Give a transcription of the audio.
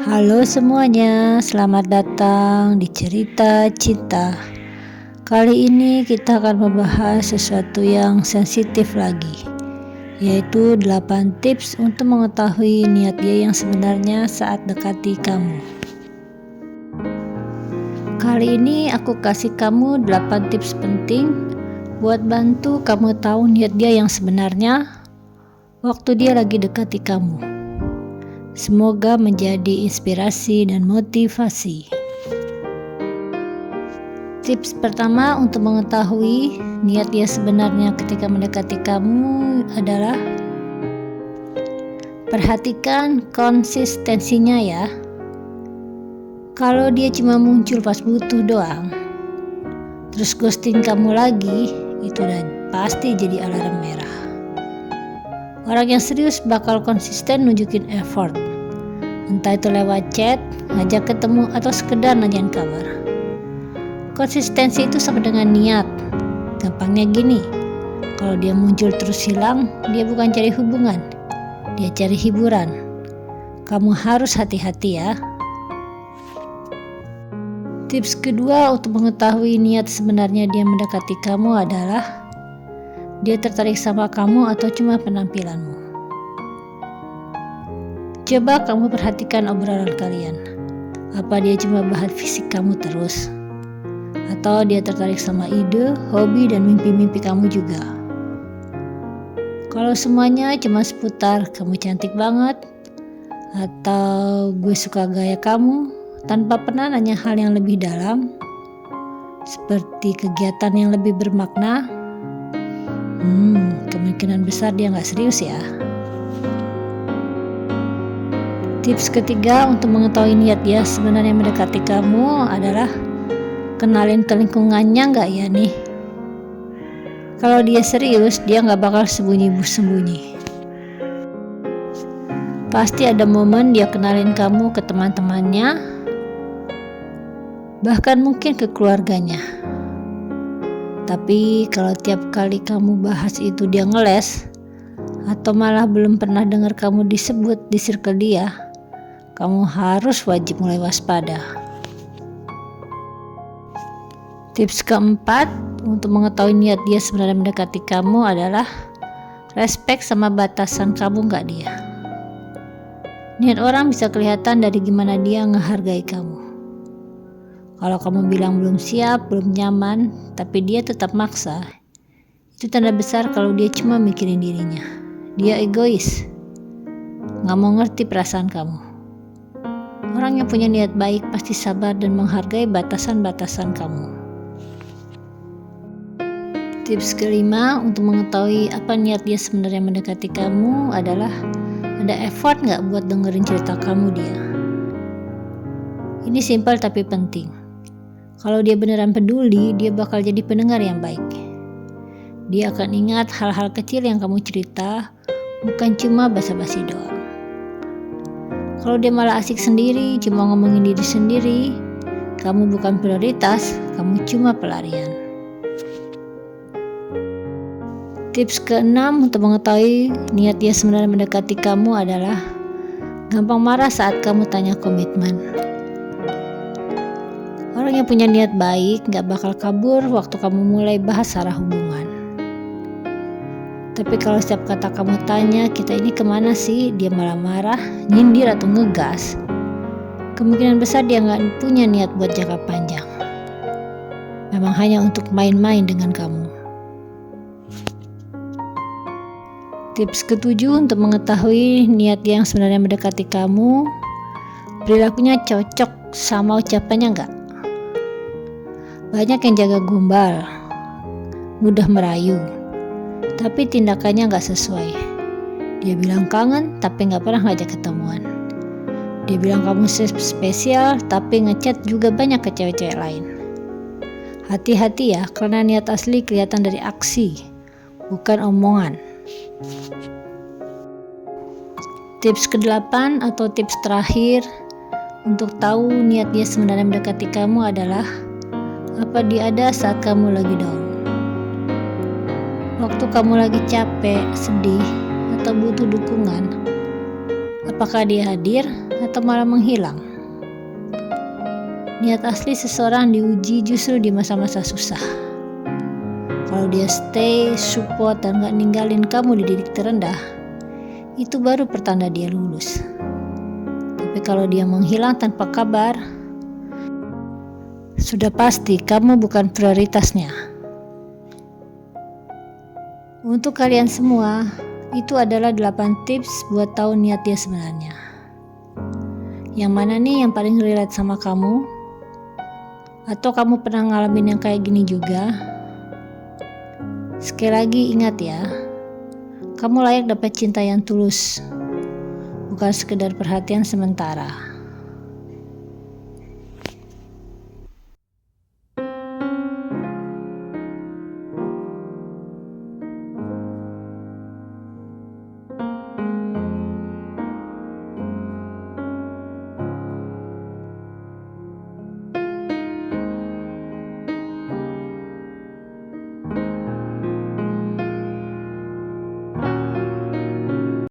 Halo semuanya, selamat datang di Cerita Cinta. Kali ini kita akan membahas sesuatu yang sensitif lagi, yaitu 8 tips untuk mengetahui niat dia yang sebenarnya saat dekati kamu. Kali ini aku kasih kamu 8 tips penting buat bantu kamu tahu niat dia yang sebenarnya waktu dia lagi dekati kamu. Semoga menjadi inspirasi dan motivasi. Tips pertama untuk mengetahui niat dia sebenarnya ketika mendekati kamu adalah perhatikan konsistensinya ya. Kalau dia cuma muncul pas butuh doang, terus ghosting kamu lagi, itu udah pasti jadi alarm merah. Orang yang serius bakal konsisten nunjukin effort, entah itu lewat chat, ngajak ketemu, atau sekedar nanyain kabar. Konsistensi itu sama dengan niat. Gampangnya gini, kalau dia muncul terus hilang, dia bukan cari hubungan, dia cari hiburan. Kamu harus hati-hati ya. Tips kedua untuk mengetahui niat sebenarnya dia mendekati kamu adalah dia tertarik sama kamu atau cuma penampilanmu. Coba kamu perhatikan obrolan kalian. Apa dia cuma bahas fisik kamu terus? Atau dia tertarik sama ide, hobi, dan mimpi-mimpi kamu juga? Kalau semuanya cuma seputar kamu cantik banget, atau gue suka gaya kamu, tanpa pernah nanya hal yang lebih dalam, seperti kegiatan yang lebih bermakna, kemungkinan besar dia gak serius ya. Tips ketiga untuk mengetahui niat dia sebenarnya mendekati kamu adalah kenalin ke lingkungannya gak ya nih. Kalau dia serius, dia gak bakal sembunyi-sembunyi. Pasti ada momen dia kenalin kamu ke teman-temannya, bahkan mungkin ke keluarganya. Tapi kalau tiap kali kamu bahas itu dia ngeles, atau malah belum pernah dengar kamu disebut di circle dia, kamu harus wajib mulai waspada. Tips keempat untuk mengetahui niat dia sebenarnya mendekati kamu adalah respect sama batasan kamu gak dia. Niat orang bisa kelihatan dari gimana dia ngehargai kamu. Kalau kamu bilang belum siap, belum nyaman, tapi dia tetap maksa, itu tanda besar kalau dia cuma mikirin dirinya. Dia egois, gak mau ngerti perasaan kamu. Orang yang punya niat baik pasti sabar dan menghargai batasan-batasan kamu. Tips kelima untuk mengetahui apa niat dia sebenarnya mendekati kamu adalah ada effort gak buat dengerin cerita kamu dia. Ini simpel tapi penting. Kalau dia beneran peduli, dia bakal jadi pendengar yang baik. Dia akan ingat hal-hal kecil yang kamu cerita, bukan cuma basa-basi doang. Kalau dia malah asik sendiri, cuma ngomongin diri sendiri, kamu bukan prioritas, kamu cuma pelarian. Tips keenam untuk mengetahui niat dia sebenarnya mendekati kamu adalah gampang marah saat kamu tanya komitmen. Orang yang punya niat baik gak bakal kabur waktu kamu mulai bahas arah hubungan. Tapi kalau setiap kata kamu tanya kita ini kemana sih, dia malah marah, nyindir atau ngegas, kemungkinan besar dia gak punya niat buat jangka panjang. Memang hanya untuk main-main dengan kamu. Tips ketujuh untuk mengetahui niat dia yang sebenarnya mendekati kamu, perilakunya cocok sama ucapannya gak? Banyak yang jaga gombal, mudah merayu, tapi tindakannya gak sesuai. Dia bilang kangen tapi gak pernah ngajak ketemuan. Dia bilang kamu spesial tapi ngechat juga banyak ke cewek-cewek lain. Hati-hati ya, karena niat asli kelihatan dari aksi, bukan omongan. Tips ke-8 atau tips terakhir untuk tahu niat dia sebenarnya mendekati kamu adalah apa dia ada saat kamu lagi down. Waktu kamu lagi capek, sedih, atau butuh dukungan, Apakah dia hadir atau malah menghilang? Niat asli seseorang diuji justru di masa-masa susah. Kalau dia stay, support, dan gak ninggalin kamu di titik terendah, itu baru pertanda dia lulus. Tapi kalau dia menghilang tanpa kabar, sudah pasti kamu bukan prioritasnya. Untuk kalian semua, itu adalah 8 tips buat tahu niat dia sebenarnya. Yang mana nih yang paling relate sama kamu? Atau kamu pernah ngalamin yang kayak gini juga? Sekali lagi ingat ya, kamu layak dapat cinta yang tulus, bukan sekedar perhatian sementara.